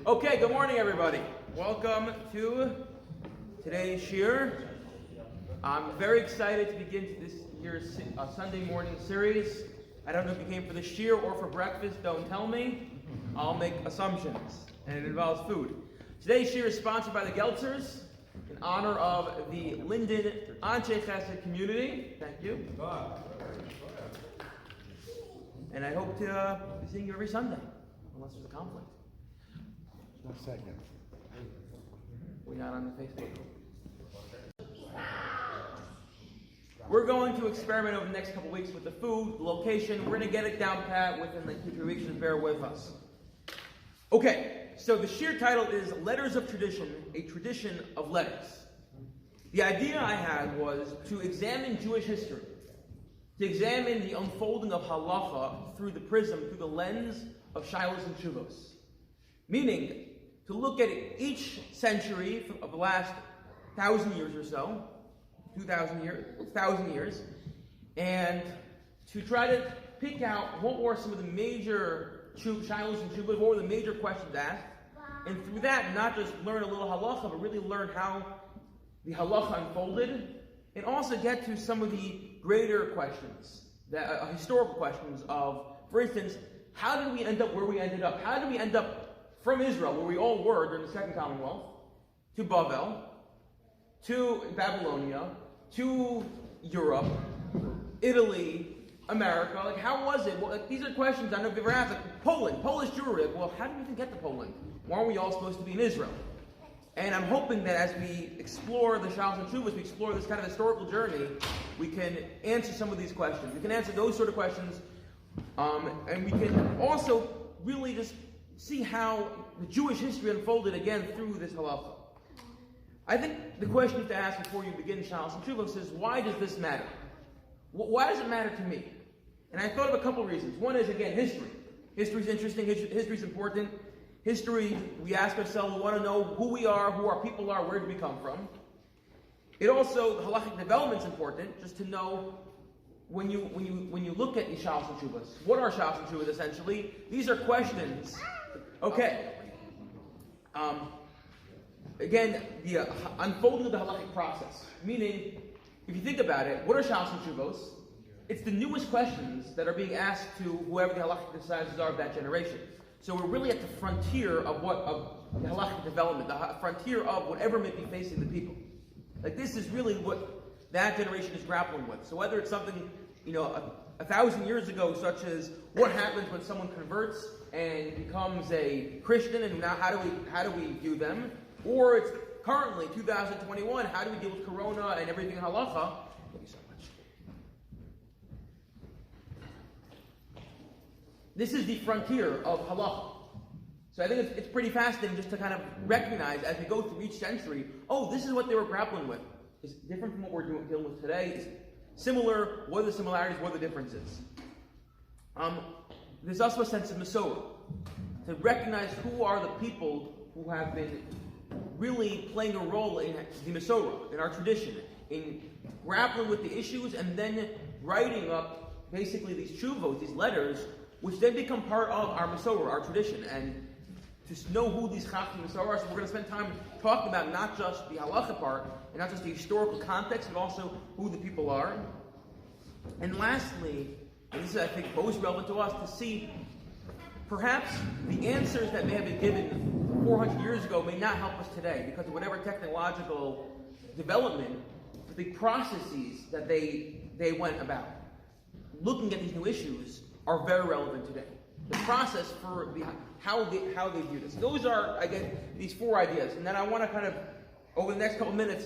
Okay, good morning, everybody. Welcome to today's Shiur. I'm very excited to begin this year's Sunday morning series. I don't know if you came for the Shiur or for breakfast. Don't tell me. I'll make assumptions, and it involves food. Today's Shiur is sponsored by the Geltzers in honor of the Linden Anshe Chesed community. Thank you. And I hope to be seeing you every Sunday, unless there's a conflict. No second. We're not on the Facebook. We're going to experiment over the next couple weeks with the food, the location. We're going to get it down pat within like 2-3 weeks, just bear with us. Okay, so the Shiur title is Letters of Tradition, a Tradition of Letters. The idea I had was to examine Jewish history, to examine the unfolding of halacha through the prism, through the lens of Shailos U'Teshuvos. Meaning, to look at each century of the last 1,000 years or so, 2,000 years, 1,000 years, and to try to pick out what were some of the major Shailos U'Teshuvos, what were the major questions asked, and through that, not just learn a little halacha, but really learn how the halacha unfolded, and also get to some of the greater questions, historical questions of, for instance, how did we end up where we ended up? How did we end up from Israel, where we all were during the Second Commonwealth, to Bavel, to Babylonia, to Europe, Italy, America? Like, how was it? Well, like, these are questions I don't know if you've ever asked. Like, Poland, Polish Jewry. Like, well, how did we even get to Poland? Why aren't we all supposed to be in Israel? And I'm hoping that as we explore the Shailos U'Teshuvos, we explore this kind of historical journey, we can answer some of these questions. We can answer those sort of questions, and we can also really just see how the Jewish history unfolded again through this halacha. I think the question to ask before you begin Shailos U'Teshuvos is, why does this matter? Why does it matter to me? And I thought of a couple reasons. One is, again, history. History is interesting. History is important. History, we ask ourselves, we want to know who we are, who our people are, where did we come from. It also, the halachic development is important, just to know when you look at the Shailos U'Teshuvos. What are Shailos U'Teshuvos essentially? These are questions. Okay. Again, the unfolding of the halachic process. Meaning, if you think about it, what are Shailos U'Teshuvos? It's the newest questions that are being asked to whoever the halachic decisors are of that generation. So we're really at the frontier of the halachic development, the frontier of whatever may be facing the people. Like, this is really what that generation is grappling with. So whether it's something, 1,000 years ago, such as what happens when someone converts and becomes a Christian, and now how do we view them? Or it's currently 2021, how do we deal with Corona and everything in halacha? Thank you so much. This is the frontier of halacha. So I think it's pretty fascinating just to kind of recognize as we go through each century, this is what they were grappling with. It's different from what we're dealing with today. It's similar. What are the similarities? What are the differences? There's also a sense of Masorah, to recognize who are the people who have been really playing a role in the Masorah, in our tradition, in grappling with the issues and then writing up basically these tshuvos, these letters, which then become part of our Masorah, our tradition. And to know who these Chacham Masorah are, so we're going to spend time talking about not just the halacha part, and not just the historical context, but also who the people are. And lastly, and this is, I think, most relevant to us, to see perhaps the answers that may have been given 400 years ago may not help us today, because of whatever technological development, the processes that they went about looking at these new issues are very relevant today. The process for how they view this. Those are, again, these 4 ideas. And then I want to kind of, over the next couple minutes,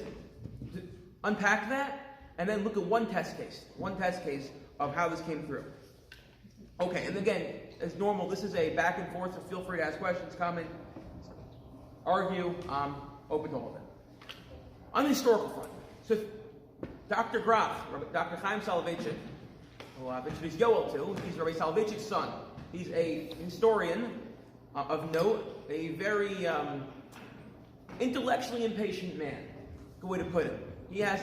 unpack that, and then look at one test case of how this came through. Okay, and again, as normal, this is a back and forth, so feel free to ask questions, comment, argue. I'm open to all of it. On the historical front, so Dr. Graf, Dr. Chaim Soloveitchik, who I've introduced Yoel to, he's Rabbi Soloveitchik's son. He's a historian of note, a very intellectually impatient man, good way to put it. He has,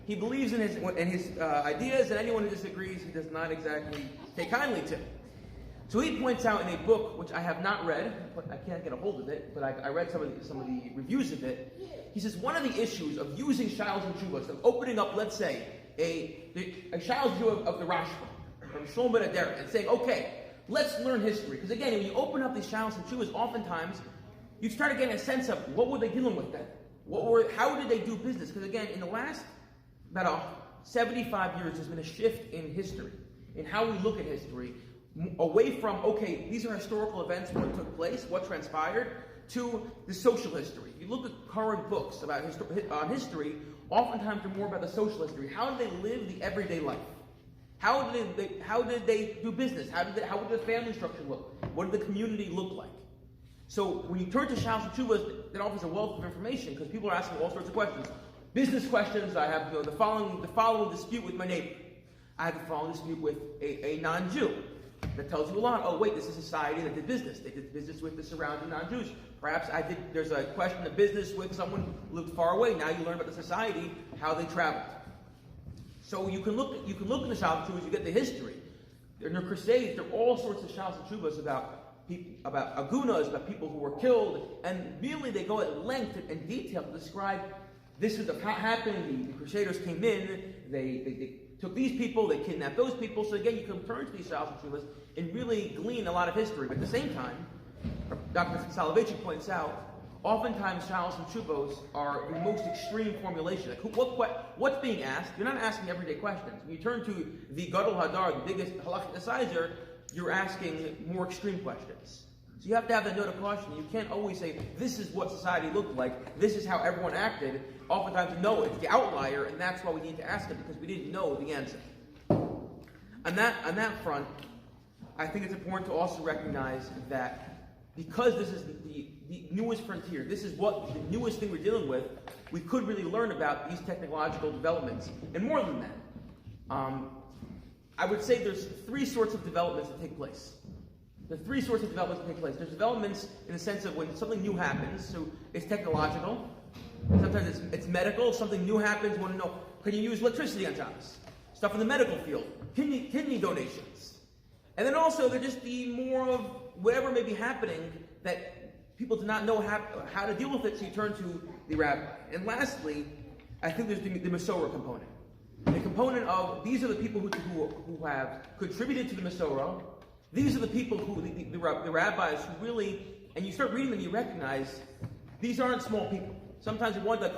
he believes in his ideas, and anyone who disagrees, he does not exactly take kindly to. So he points out in a book, which I have not read, but I can't get a hold of it, but I read some of the reviews of it. He says one of the issues of using Shailos U'Teshuvos, of opening up, let's say, a Shailos U'Teshuvos of the Rashba, from Shlomo ben Aderet, and saying, okay, let's learn history. Because again, when you open up these Shailos U'Teshuvos, oftentimes, you start getting a sense of what were they dealing with then? How did they do business? Because again, in the last about 75 years, there's been a shift in history, in how we look at history, away from, okay, these are historical events, what took place, what transpired, to the social history. You look at current books about history, oftentimes they're more about the social history. How did they live the everyday life? How did they do business? How would the family structure look? What did the community look like? So when you turn to Shailos U'Teshuvos, that offers a wealth of information because people are asking all sorts of questions. Business questions. I have the following dispute with my neighbor. I have the following dispute with a non-Jew. That tells you a lot. Oh, wait, this is a society that did business. They did business with the surrounding non-Jews. Perhaps there's a question of business with someone who lived far away. Now you learn about the society, how they traveled. So you can look in the Shailos U'Teshuvos, you get the history. In their crusades, there are all sorts of Shailos U'Teshuvos about agunas, about people who were killed, and really they go at length and detail to describe this is what happened. The Crusaders came in, they took these people, they kidnapped those people. So again, you can turn to these Shailos U'Teshuvos and really glean a lot of history. But at the same time, Dr. Soloveitchik points out, oftentimes Shailos U'Teshuvos are the most extreme formulation. Like what's being asked? You're not asking everyday questions. When you turn to the Gadol Hadar, the biggest halacha decider, you're asking more extreme questions. So you have to have that note of caution. You can't always say, this is what society looked like, this is how everyone acted. Oftentimes, no, it's the outlier, and that's why we need to ask it, because we didn't know the answer. On that front, I think it's important to also recognize that because this is the newest frontier, this is what the newest thing we're dealing with, we could really learn about these technological developments. And more than that, I would say there's three sorts of developments that take place. There's developments in the sense of when something new happens, so it's technological. Sometimes it's medical. Something new happens, you want to know, can you use electricity on Shabbos? Stuff in the medical field. Kidney donations. And then also, there's just the more of whatever may be happening that people do not know how to deal with it, so you turn to the rabbi. And lastly, I think there's the Masorah component. The component of, these are the people who have contributed to the Masorah. These are the people the rabbis who really, and you start reading them, you recognize these aren't small people. Sometimes you wonder,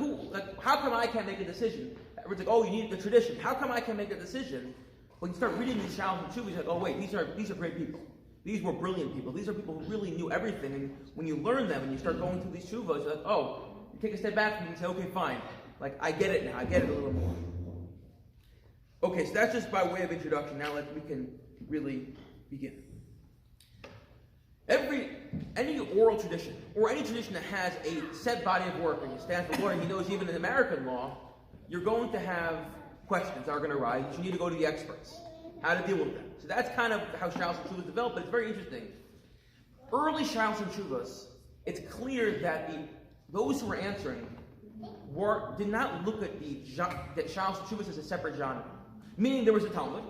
how come I can't make a decision? It's like, oh, you need the tradition. How come I can't make a decision? When you start reading these Shailos U'Teshuvos, you're like, oh wait, these are great people. These were brilliant people. These are people who really knew everything. And when you learn them and you start going through these shuvos, you're like, oh, you take a step back from it and say, okay, fine. Like, I get it now. I get it a little more. Okay, so that's just by way of introduction. Now we can really begin. Any oral tradition, or any tradition that has a set body of work, and you stand for lawyer, he knows even in American law, you're going to have questions that are going to arise. You need to go to the experts, how to deal with them. So that's kind of how Shailos U'Teshuvos developed, but it's very interesting. Early Shailos U'Teshuvos, it's clear that those who were answering did not look at that Shailos U'Teshuvos as a separate genre. Meaning there was a Talmud,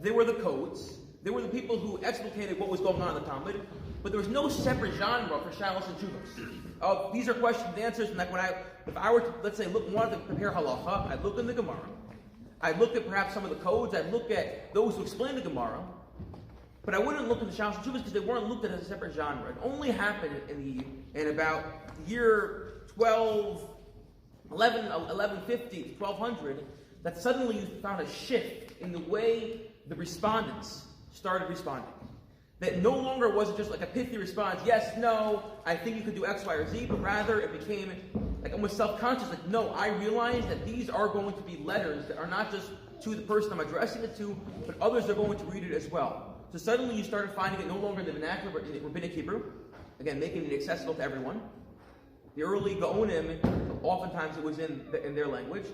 there were the codes, there were the people who explicated what was going on in the Talmud, but there was no separate genre for Shailos U'Teshuvos. These are questions and answers, and like if I were to, let's say, wanted to prepare halacha, I'd look in the Gemara, I'd look at perhaps some of the codes, I'd look at those who explain the Gemara, but I wouldn't look at the Shailos U'Teshuvos because they weren't looked at as a separate genre. It only happened in about year 1150, 1200, that suddenly you found a shift in the way the respondents started responding. That no longer was it just like a pithy response, yes, no, I think you could do X, Y, or Z, but rather it became like almost self-conscious, like, no, I realize that these are going to be letters that are not just to the person I'm addressing it to, but others are going to read it as well. So suddenly you started finding it no longer in the vernacular, but in Rabbinic Hebrew, again, making it accessible to everyone. The early Gaonim, oftentimes it was in their language.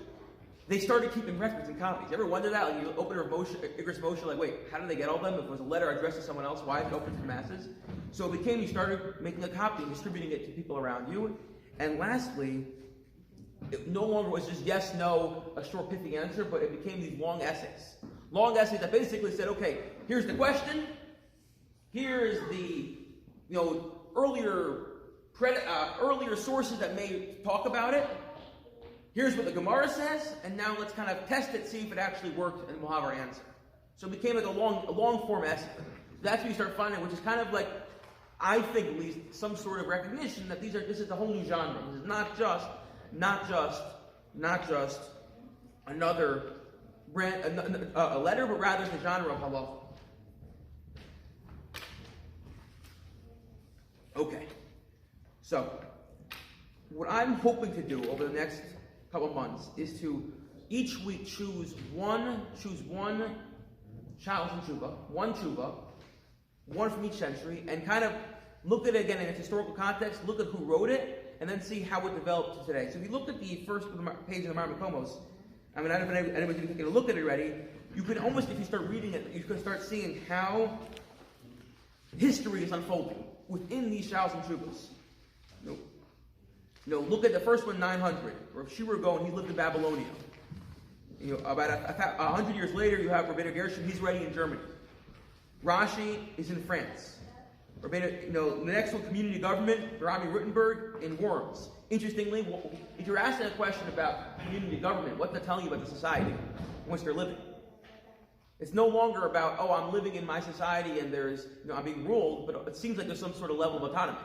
They started keeping records and copies. You ever wonder that? Like you open Igros Moshe, like, wait, how did they get all of them? If it was a letter addressed to someone else, why is it open to the masses? So it became, you started making a copy and distributing it to people around you. And lastly, it no longer was just yes, no, a short pithy answer, but it became these long essays. Long essays that basically said, okay, here's the question, Here is the earlier sources that may talk about it. Here's what the Gemara says, and now let's kind of test it, see if it actually worked, and we'll have our answer. So it became like a long form essay. That's what you start finding, which is kind of like, I think at least, some sort of recognition that this is a whole new genre. This is not just another a letter, but rather the genre of halacha. Okay, so what I'm hoping to do over the next couple months is to each week choose one Shailos U'Teshuvos, one tshuva, one from each century, and kind of look at it again in its historical context, look at who wrote it, and then see how it developed to today. So if you look at the first page of the Marmot Komos, I mean, I don't know if anybody's taken a look at it already, you can almost, if you start reading it, you can start seeing how history is unfolding within these Shailos U'Teshuvos. Look at the first one, 900, where Shiur go and he lived in Babylonia. About 100 years later, you have Rabbi Gershom, he's writing in Germany. Rashi is in France. The next one, community government, Rabbi Rutenberg in Worms. Interestingly, if you're asking a question about community government, what's that telling you about the society in which they're living? It's no longer about, I'm living in my society and there's, I'm being ruled, but it seems like there's some sort of level of autonomy.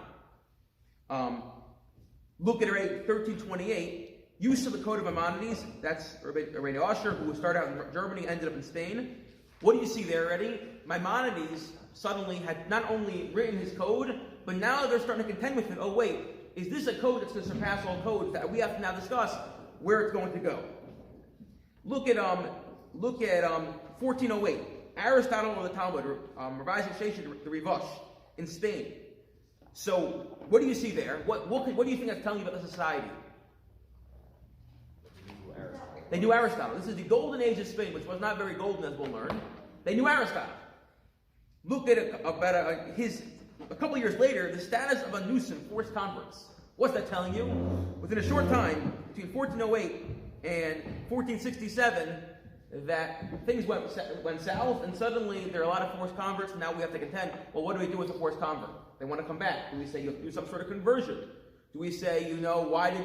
Look at 1328, use of the Code of Maimonides. That's Rabbi Asher, who started out in Germany, ended up in Spain. What do you see there already? Maimonides suddenly had not only written his code, but now they're starting to contend with it. Oh wait, is this a code that's going to surpass all codes that we have to now discuss where it's going to go? Look at 1408, Aristotle of the Talmud, revising the Rivash in Spain. So what do you see there? What do you think that's telling you about the society? They knew Aristotle. This is the golden age of Spain, which was not very golden, as we'll learn. They knew Aristotle. Look at a couple years later, the status of a nuisance, forced converts. What's that telling you? Within a short time, between 1408 and 1467, that things went south, and suddenly there are a lot of forced converts, and now we have to contend, well, what do we do with a forced convert? They want to come back. Do we say you have to do some sort of conversion? Do we say, why did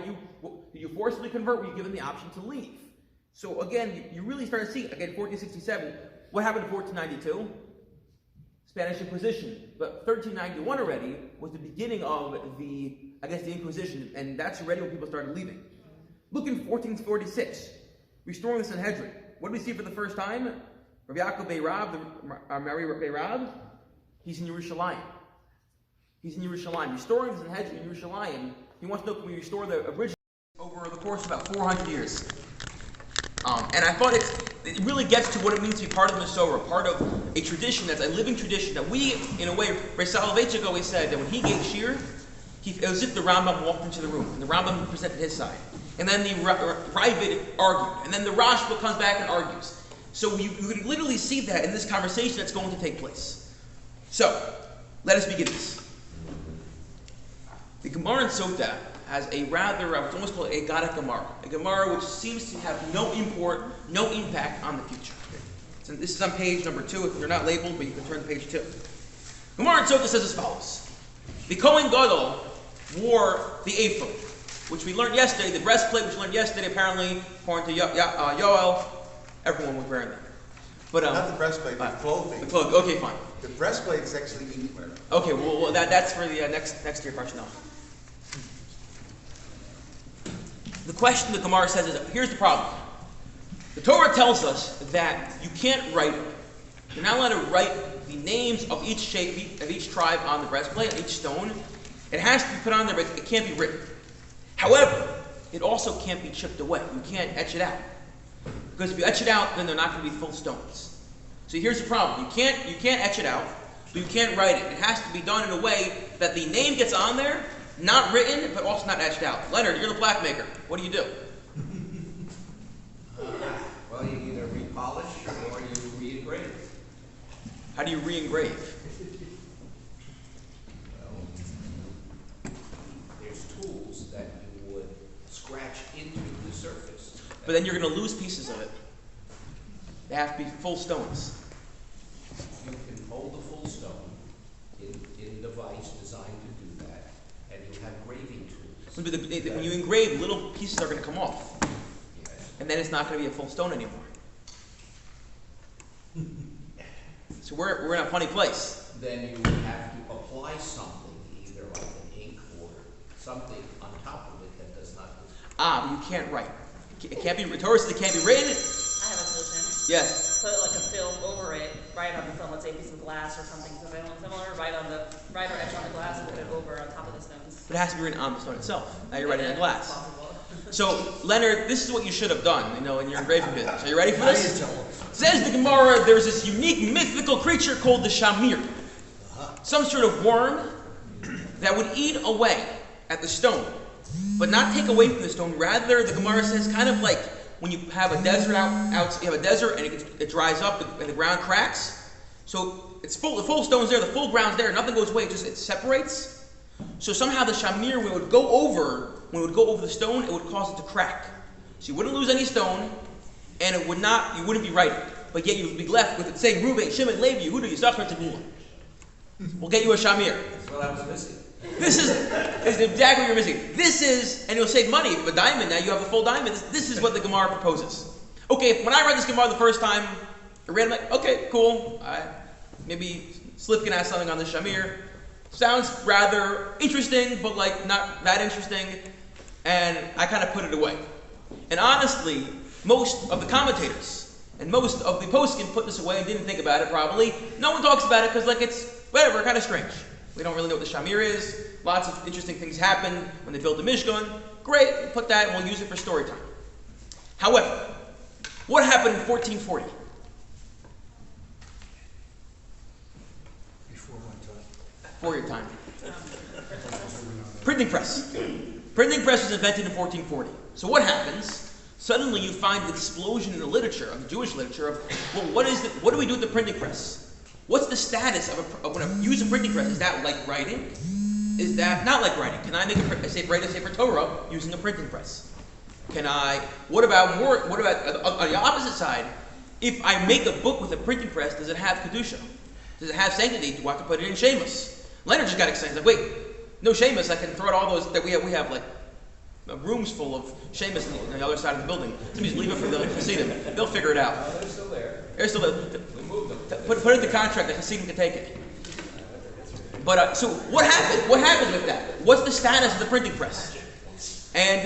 you forcibly convert? Were you given the option to leave? So again, you really start to see, again, 1467, what happened in 1492? Spanish Inquisition. But 1391 already was the beginning of the Inquisition, and that's already when people started leaving. Look in 1446, restoring the Sanhedrin. What do we see for the first time? Rabbi Yaakov Be'Rab, Mary Be'Rab, he's in Yerushalayim. Restoring the Sanhedrin in Yerushalayim. He wants to know, can we restore the original over the course of about 400 years? And I thought it really gets to what it means to be part of the Masorah, part of a tradition that's a living tradition that we, in a way, Rabbi Soloveitchik always said that when he gave Shiur, it was as if the Rambam walked into the room, and the Rambam presented his side. And then the Ravid argued, and then the Rashba comes back and argues. So you can literally see that in this conversation that's going to take place. So, let us begin this. The Gemara in Sota has a rather, it's almost called a Gada Gemara. A Gemara which seems to have no import, no impact on the future. So this is on page number 2. If you're not labeled, but you can turn to page 2. Gemara in Sota says as follows. The Kohen Gadol wore the ephod, which we learned yesterday, the breastplate which we learned yesterday, apparently, according to Yoel, everyone was wearing that. But, not the breastplate, the clothing. The clothing, okay, fine. The breastplate is actually eatwear. Okay, well that's for the next year question. The question the Gemara says is, here's the problem. The Torah tells us that you can't write, you're not allowed to write the names of each tribe on the breastplate, on each stone. It has to be put on there, but it can't be written. However, it also can't be chipped away. You can't etch it out. Because if you etch it out, then they're not going to be full stones. So here's the problem. You can't etch it out, but you can't write it. It has to be done in a way that the name gets on there, not written, but also not etched out. Leonard, you're the plaque maker. What do you do? Well, you either repolish or you re-engrave. How do you re-engrave? Well, there's tools that you would scratch into the surface. But then you're going to lose pieces of it. They have to be full stones. You can mold a full stone, device designed to do that, and you have graving tools. When you engrave, little pieces are going to come off. Yes. And then it's not going to be a full stone anymore. So we're in a funny place. Then you would have to apply something, either like an ink or something on top of it that does not. But you can't write. It can't be. Torah says it can't be written. I have a solution. Yes. Put like a film over it, write on the film, let's say a piece of glass or something similar, write or etch on the glass and put it over on top of the stones. But it has to be written on the stone itself. Now you're writing on glass. Possible. So, Leonard, this is what you should have done, in your engraving business. Are you ready for this? Says the Gemara, there's this unique mythical creature called the Shamir. Some sort of worm that would eat away at the stone, but not take away from the stone. Rather, the Gemara says, kind of like when you have a desert you have a desert and it dries up and the ground cracks. So it's full. The full stone's there, the full ground's there, nothing goes away. It separates. So somehow the Shamir, when it would go over the stone, it would cause it to crack. So you wouldn't lose any stone, and you wouldn't be writing. But yet you would be left with it saying, Reuben, Shimon, Levi, Yehuda, Yisachar, Zebulun. We'll get you a Shamir. That's what I was missing. This is exactly what you're missing. This is, and you'll save money. A diamond, now you have a full diamond. This is what the Gemara proposes. Okay, when I read this Gemara the first time, I read it like, okay, cool. Maybe Slip can ask something on the Shamir. Sounds rather interesting, but like not that interesting. And I kind of put it away. And honestly, most of the commentators and most of the poskim put this away and didn't think about it probably. No one talks about it because like it's whatever, kind of strange. We don't really know what the Shamir is. Lots of interesting things happened when they built the Mishkan. Great, we'll put that and we'll use it for story time. However, what happened in 1440? Before your time. Printing press. Printing press was invented in 1440. So what happens? Suddenly you find an explosion in the literature, of the Jewish literature, of, well, what do we do with the printing press? What's the status of when I use a printing press? Is that like writing? Is that not like writing? Can I write a Sefer Torah using a printing press? What about on the opposite side, if I make a book with a printing press, does it have Kedusha? Does it have sanctity? Do I have to put it in Shemus? Leonard just got excited. He's like, wait, no Shemus, I can throw out all those that we have like rooms full of Shemus on the other side of the building. So just leave it for the Hasidim. They'll figure it out. No, they're still there. They're still there. We moved them. Put it in the contract that Hasidim can take it. But so what happened? What happened with that? What's the status of the printing press? And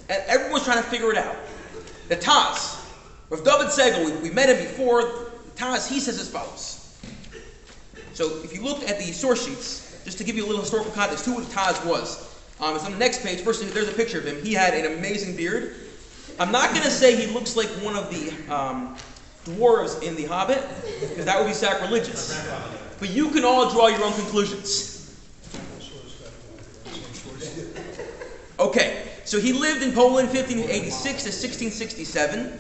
everyone's trying to figure it out. The Taz, with David Segel, we met him before. The Taz, he says as follows. So if you look at the source sheets, just to give you a little historical context, who the Taz was. It's on the next page. First, there's a picture of him. He had an amazing beard. I'm not going to say he looks like one of the dwarves in The Hobbit, because that would be sacrilegious. But you can all draw your own conclusions. Okay, so he lived in Poland 1586 to 1667.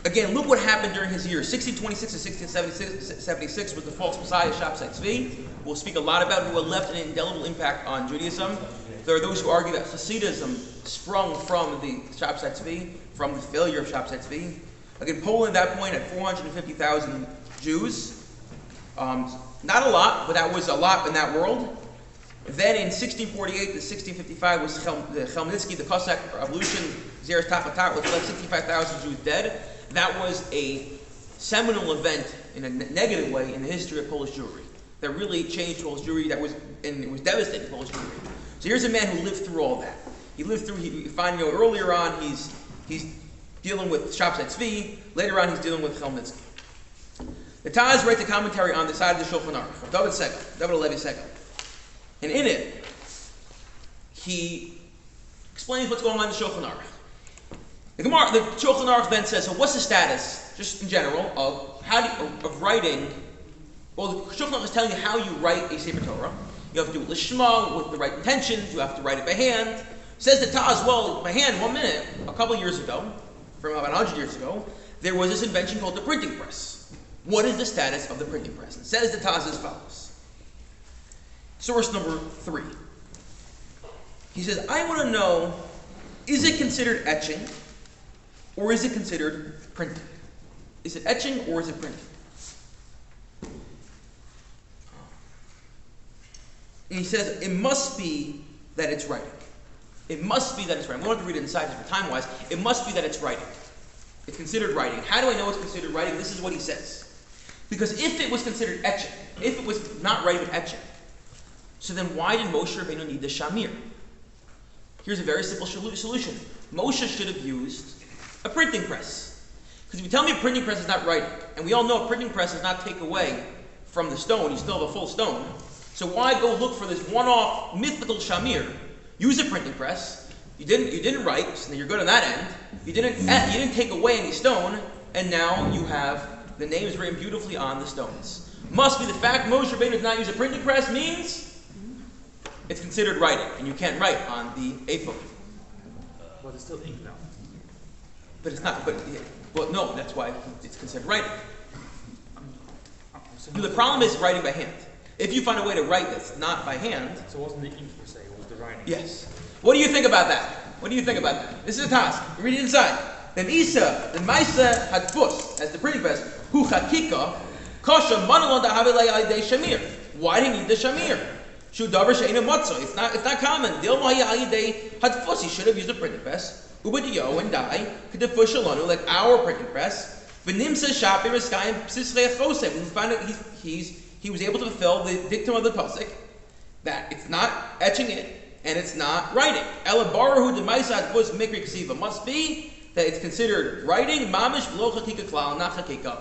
Again, look what happened during his years. 1626 to 1676 was the false messiah Shabtai Tzvi. We'll speak a lot about who left an indelible impact on Judaism. There are those who argue that Hasidism sprung from the Shabtai Tzvi, from the failure of Shabtai Tzvi. Again, Poland at that point had 450,000 Jews. Not a lot, but that was a lot in that world. Then in 1648 to 1655 was the Chmelnytsky, the Cossack Revolution. Zeres Tafatat with like 65,000 Jews dead. That was a seminal event in a negative way in the history of Polish Jewry. That really changed Polish Jewry. It was devastating Polish Jewry. So here's a man who lived through all that. You find earlier on he's dealing with Shabtai Tzvi. Later on he's dealing with Chmelnytsky. The Taz writes a commentary on the side of the Shulchan Aruch, David Levi Segel. And in it, he explains what's going on in the Shulchan Aruch. The Shulchan Aruch then says, so what's the status, just in general, of writing? Well, the Shulchan Aruch is telling you how you write a Sefer Torah. You have to do it lishma, with the right intentions. You have to write it by hand. Says the Taz, well, by hand, 1 minute, a couple years ago, from about 100 years ago, there was this invention called the printing press. What is the status of the printing press? It says the Taz as follows. Source number 3. He says, I want to know, is it considered etching or is it considered printing? Is it etching or is it printing? And he says, it must be that it's writing. It must be that it's writing. We don't have to read it inside just for time-wise. It must be that it's writing. It's considered writing. How do I know it's considered writing? This is what he says. Because if it was considered etching, if it was not writing but etching, so then why did Moshe Rabbeinu need the shamir? Here's a very simple solution. Moshe should have used a printing press. Because if you tell me a printing press is not writing, and we all know a printing press does not take away from the stone, you still have a full stone, so why go look for this one-off mythical shamir? Use a printing press. You didn't write, so you're good on that end. You didn't take away any stone, and now you have the names written beautifully on the stones. Must be the fact Moshe Rabbeinu did not use a printing press means it's considered writing, and you can't write on the ephod. Well, it's still ink now. But it's not. Well, no, that's why it's considered writing. No, the problem is writing by hand. If you find a way to write that's not by hand, So it wasn't the ink per se, it was the writing. yes. What do you think about that? What do you think about that? This is a task. Read it inside. Then Isa, the Maisa Hadfus, as the printing press, Hu Chakika, Kasha Manalon da Havilei Alidei Shamir. Why do you need the Shamir? Shu Davar Sheina Matzo. It's not common. Dilmahi Alidei Hadfus. He should have used a printing press. Ubadiyo and Dai, Kedefush Alonu, like our printing press. Venimsa Shapir Eskayim Psislei Chose. We found out he was able to fulfill the dictum of the pasuk that it's not etching it and it's not writing. Ela Barahu Demaisad was Mikri Ksiva. Must be that it's considered writing. Mamish Lo Chakika Klal, not Chakika.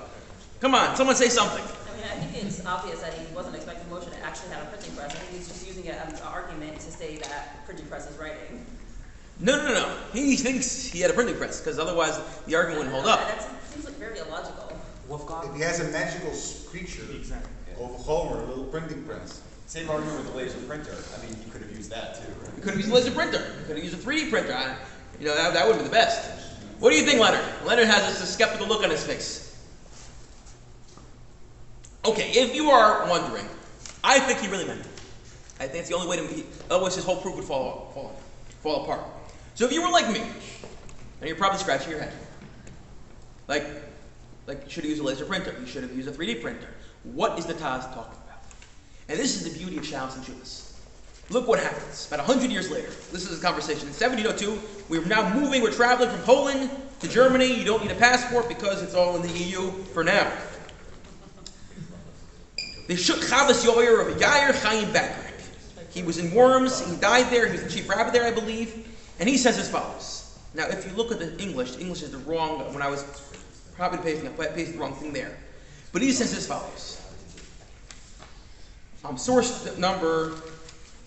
Come on, someone say something. I mean, I think it's obvious that he wasn't expecting Moshe to actually have a printing press. I think he's just using it as an argument to say that printing press is writing. No. He thinks he had a printing press because otherwise the argument wouldn't hold up. That seems like very illogical. Wolfgang? He has a magical creature Exactly. over Homer, a little printing press. Same argument with the laser printer. I mean, he could have used that too, right? He could have used a laser printer. He could have used a 3D printer. That would have been the best. What do you think, Leonard? Leonard has a skeptical look on his face. Okay, if you are wondering, I think he really meant it. I think it's the only way to. Otherwise, his whole proof would fall apart. So if you were like me, and you're probably scratching your head, like you should have used a laser printer. You should have used a 3D printer. What is the Taz talking about? And this is the beauty of Shailos U'Teshuvos. Look what happens. About 100 years later, this is a conversation. In 1702, we're now moving. We're traveling from Poland to Germany. You don't need a passport because it's all in the EU for now. They shook Chavas Yoyer of Yair Chaim Becker. He was in Worms. He died there. He was the chief rabbi there, I believe. And he says as follows. Now, if you look at the English is the wrong. When I was probably pasting the wrong thing there. But he says as follows. Source number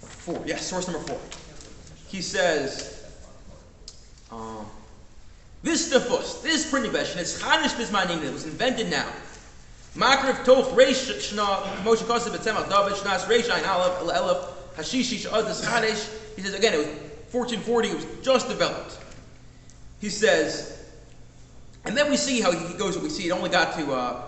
4. Yes, source number 4. He says, this tefus, this printing press, it's Chanish Bismanim, it was invented now. Makrif Tof Reish Shna Moshe Kosev Betzemach David Shnas Reish Ein Aleph Elef Hashishi Shaz Des Chanish. He says again, it was 1440. It was just developed. He says, and then we see how he goes. We see it only got to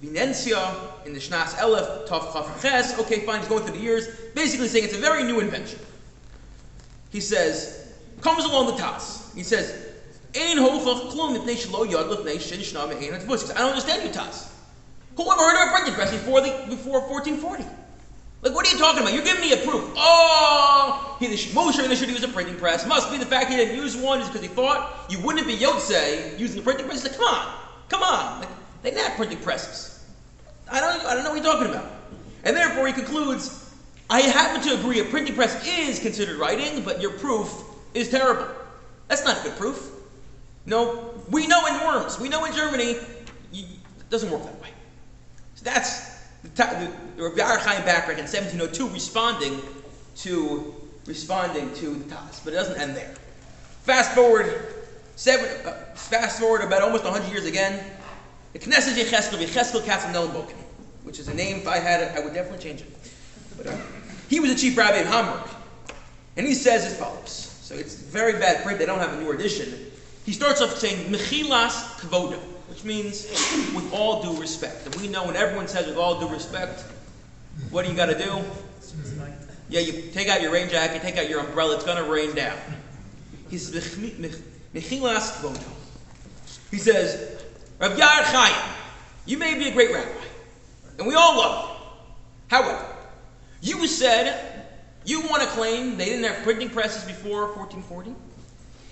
Venencia in the Shnas Elef Tov Chaf Ches. Okay, fine. He's going through the years, basically saying it's a very new invention. He says, comes along the Taz. He says, Ein Hochach Klum Mipnei Shelo Yad Lefnei Shin Shna Me'ein Hatvus. I don't understand you, Taz. Who ever heard of a printing press before 1440? Like, what are you talking about? You're giving me a proof. Oh, Moshe should use a printing press. Must be the fact he didn't use one is because he thought you wouldn't be Yotzei using a printing press. He's like, come on. Like, they didn't have printing presses. I don't know what you're talking about. And therefore he concludes, I happen to agree a printing press is considered writing, but your proof is terrible. That's not good proof. No, we know in Worms, we know in Germany, it doesn't work that way. So that's the Rabbi Chaim Bakrek in 1702 responding to the Taz, but it doesn't end there. Fast forward about almost 100 years again. The Knesset Yecheskel Katz Nellenboken, which is a name, if I had it, I would definitely change it. But he was a chief rabbi in Hamburg. And he says as follows. So it's very bad print, they don't have a newer edition. He starts off saying, Mechilas Kvodo, which means with all due respect. And we know when everyone says with all due respect, what do you got to do? Yeah, you take out your rain jacket, take out your umbrella, it's going to rain down. He says, Mechilas Kvodo. He says, Rav Yair Chaim, you may be a great rabbi, and we all love you. However, you You said, you want to claim they didn't have printing presses before 1440? And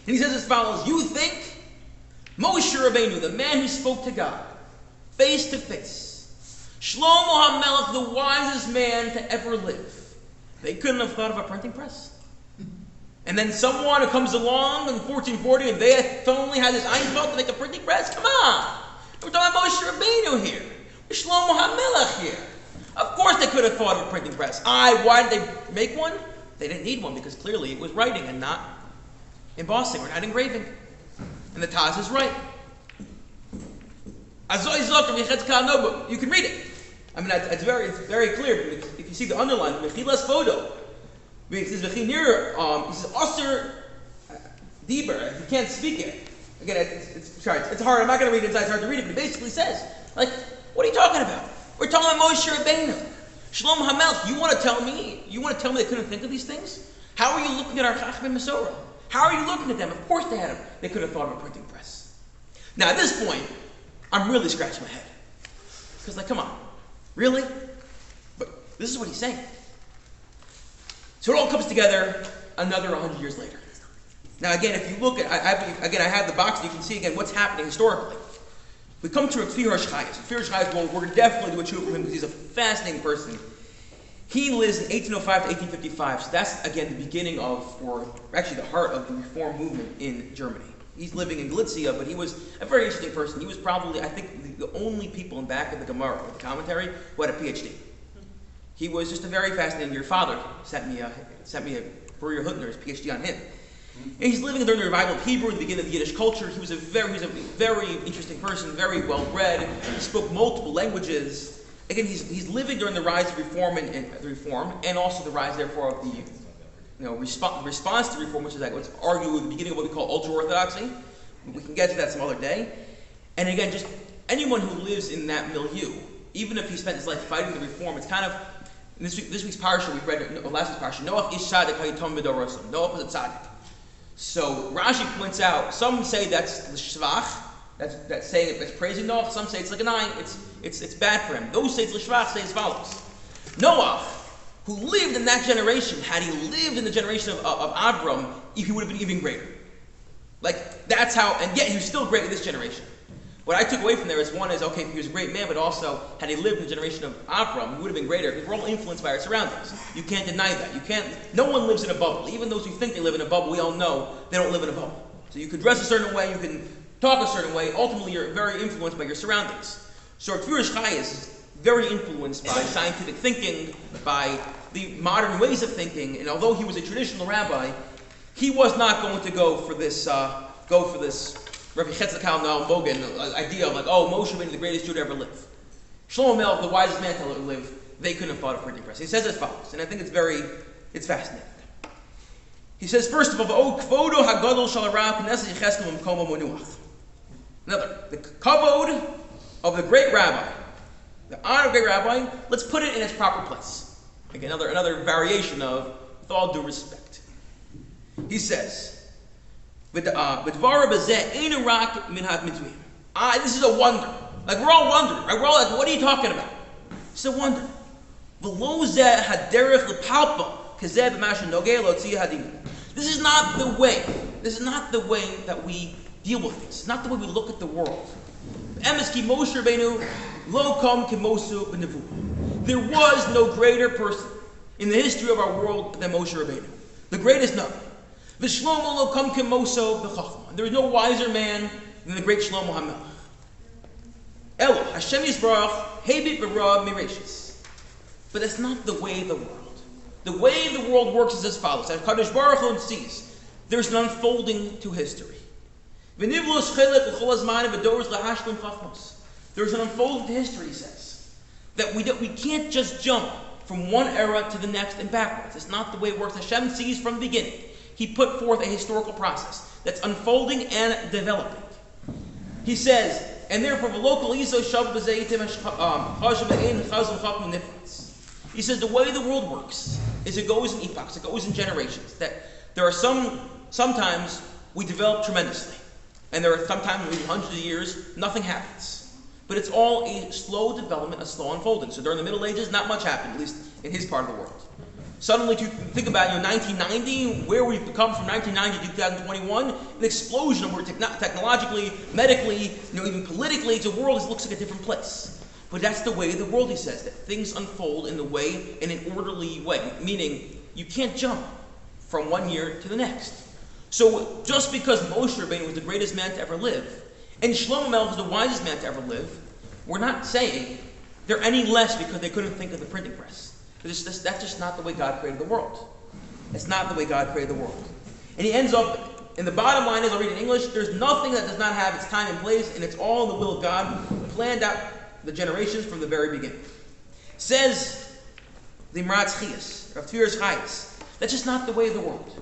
he says as follows, you think Moshe Rabbeinu, the man who spoke to God, face to face, Shlomo HaMelech, the wisest man to ever live, they couldn't have thought of a printing press? And then someone who comes along in 1440 and they only had this Einfeld to make a printing press? Come on! We're talking about Moshe Rabbeinu here. We're Shlomo HaMelech here. Of course they could have thought of a printing press. Why did they make one? They didn't need one because clearly it was writing and not embossing or not engraving. And the Taz is right. You can read it. I mean, it's very clear. If you see the underline, Mechilas photo. He says, Osir Diber. You can't speak it. Again, it's hard. I'm not going to read it inside. It's hard to read it. But it basically says, like, what are you talking about? We're talking about Moshe Rabbeinu. Shlomo HaMelech. You want to tell me they couldn't think of these things? How are you looking at our Chachmei Masorah? How are you looking at them? Of course they could have thought of a printing press. Now at this point, I'm really scratching my head. Because come on. Really? But this is what he's saying. So it all comes together another 100 years later. Now again, if you look at, I have the box, and you can see again what's happening historically. We come to Kfir Shailos. Kfir Shailos, well, we're going to definitely do a tshuva for him because he's a fascinating person. He lives in 1805 to 1855, so that's again the beginning of, or actually the heart of the Reform movement in Germany. He's living in Galicia, but he was a very interesting person. He was probably, I think, the only people in back of the Gemara, or the commentary, who had a PhD. He was just a very fascinating. Your father sent me a Brurier Hutner's PhD on him. And he's living during the revival of Hebrew, the beginning of the Yiddish culture. He was a very interesting person, very well read. He spoke multiple languages. Again, he's living during the rise of Reform and also the rise, therefore, of the response to Reform, which is let's argue the beginning of what we call ultra-Orthodoxy. We can get to that some other day. And again, just anyone who lives in that milieu, even if he spent his life fighting the Reform, it's kind of, in this week's parsha, we read last week's parsha, Noach ish tzaddik hayitom b'dorosim. Noach was a tzaddik. So Rashi points out, some say that's the shvach, that's saying it, that's praising Noach. Some say it's like an eye, it's bad for him. Those say it's l'shvach, say as follows. Noach, who lived in that generation, had he lived in the generation of Abram, he would have been even greater. That's how, and yet he was still great in this generation. What I took away from there is, one is, okay, he was a great man, but also, had he lived in the generation of Avram, he would have been greater, because we're all influenced by our surroundings. You can't deny that. No one lives in a bubble. Even those who think they live in a bubble, we all know they don't live in a bubble. So you can dress a certain way, you can talk a certain way, ultimately you're very influenced by your surroundings. So Kfir Shailos is very influenced by scientific thinking, by the modern ways of thinking, and although he was a traditional rabbi, he was not going to go for this Rabbi Katz Mogan idea of Moshe Rabbeinu, the greatest Jew to ever live. Shlomo HaMelech, the wisest man to ever live, they couldn't have thought of printing press. He says as follows, and I think it's fascinating. He says, first of all, kvodo hagadol shel harav knesset yecheskel v'mkomo monuach. Another, the kavod of the great rabbi, the honor of the great rabbi, let's put it in its proper place. Again, another variation of, with all due respect. He says, this is a wonder. We're all wondering, right? We're all what are you talking about? It's a wonder. This is not the way. This is not the way that we deal with things. It's not the way we look at the world. There was no greater person in the history of our world than Moshe Rabbeinu. The greatest none. There is no wiser man than the great Shlomo HaMelech. Elo, Hashem Yisbarach, Hebit B'Ra Mirashis. But that's not the way of the world. The way the world works is as follows. As Kadosh Baruch Hu sees, there's an unfolding to history. There's an unfolding to history, he says. That we can't just jump from one era to the next and backwards. It's not the way it works. Hashem sees from the beginning. He put forth a historical process that's unfolding and developing. He says, and therefore, he says the way the world works is it goes in epochs, it goes in generations. That there are sometimes we develop tremendously, and there are sometimes maybe hundreds of years nothing happens. But it's all a slow development, a slow unfolding. So during the Middle Ages, not much happened, at least in his part of the world. Suddenly, to think about 1990, where we've become from 1990 to 2021, an explosion of where technologically, medically, even politically, the world looks like a different place. But that's the way of the world, he says, that things unfold in an orderly way, meaning you can't jump from one year to the next. So just because Moshe Rabbeinu was the greatest man to ever live, and Shlomo Melech was the wisest man to ever live, we're not saying they're any less because they couldn't think of the printing press. That's just not the way God created the world. It's not the way God created the world. And he ends up, and the bottom line is, I'll read it in English, there's nothing that does not have its time and place, and it's all in the will of God, planned out the generations from the very beginning. Says the Maratz Chias, Rav Tviras Chayes, that's just not the way of the world.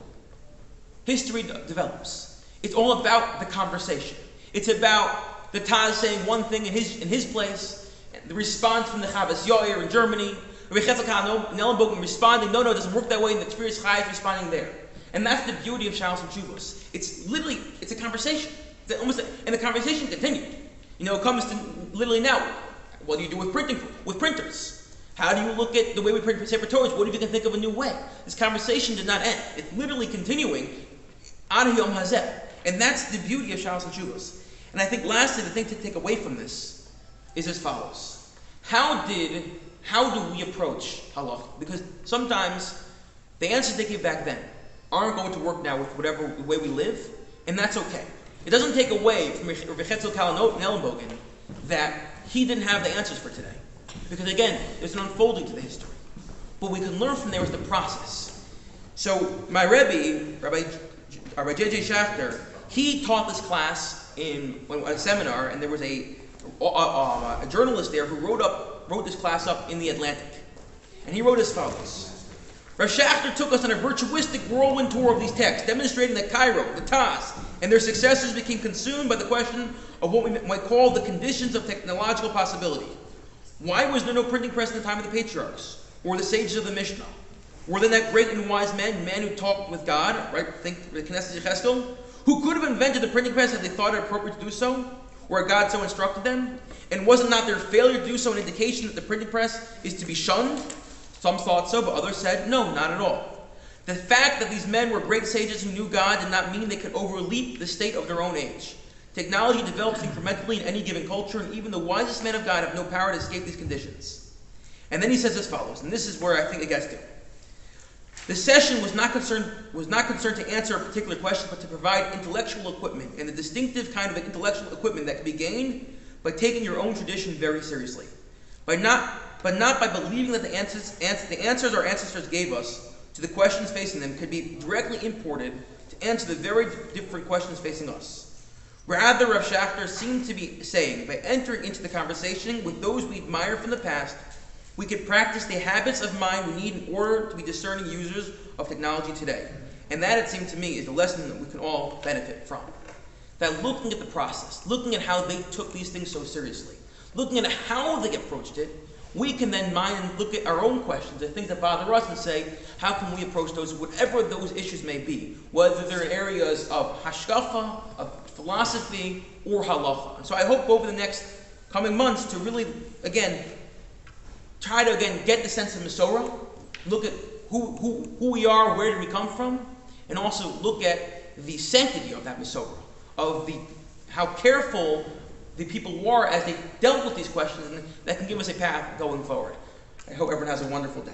History develops. It's all about the conversation. It's about the Taz saying one thing in his place, the response from the Chavas Yair in Germany, Rabbi Katz in Ellenbogen responding, no, it doesn't work that way, and the Tviras Chayes responding there. And that's the beauty of Shailos U'Teshuvos. It's a conversation. And the conversation continued. It comes to literally now, what do you do with printers? How do you look at the way we print Sefer Torahs? What if you can think of a new way? This conversation did not end. It's literally continuing ad Yom Hazeh. And that's the beauty of Shailos U'Teshuvos. And I think lastly, the thing to take away from this is as follows. How do we approach halacha? Because sometimes the answers they gave back then aren't going to work now with whatever way we live, and that's okay. It doesn't take away from Rabbi Katz in Ellenbogen that he didn't have the answers for today. Because again, there's an unfolding to the history. What we can learn from there is the process. So my Rebbe, Rabbi J.J. Schachter, he taught this class in a seminar, and there was a journalist there who wrote this class up in the Atlantic. And he wrote as follows. Rav Schachter took us on a virtuistic whirlwind tour of these texts, demonstrating that Cairo, the Taz, and their successors became consumed by the question of what we might call the conditions of technological possibility. Why was there no printing press in the time of the patriarchs, or the sages of the Mishnah? Were there that great and wise man who talked with God, right? Think the Knesset Yechezkel, who could have invented the printing press had they thought it appropriate to do so, or God so instructed them? And was it not their failure to do so an indication that the printing press is to be shunned? Some thought so, but others said, no, not at all. The fact that these men were great sages who knew God did not mean they could overleap the state of their own age. Technology develops incrementally in any given culture, and even the wisest men of God have no power to escape these conditions. And then he says as follows, and this is where I think it gets to. The session was not concerned to answer a particular question, but to provide intellectual equipment, and the distinctive kind of intellectual equipment that can be gained by taking your own tradition very seriously. But not by believing that the answers our ancestors gave us to the questions facing them could be directly imported to answer the very different questions facing us. Rather, Rav Schachter seemed to be saying, by entering into the conversation with those we admire from the past, we could practice the habits of mind we need in order to be discerning users of technology today. And that, it seemed to me, is the lesson that we can all benefit from. That looking at the process, looking at how they took these things so seriously, looking at how they approached it, we can then mind and look at our own questions, the things that bother us, and say, how can we approach those, whatever those issues may be, whether they're areas of hashkafa, of philosophy, or halacha. And so I hope over the next coming months to really, again, try to, get the sense of Masorah, look at who we are, where did we come from, and also look at the sanctity of that Masorah, of how careful the people were as they dealt with these questions, and that can give us a path going forward. I hope everyone has a wonderful day.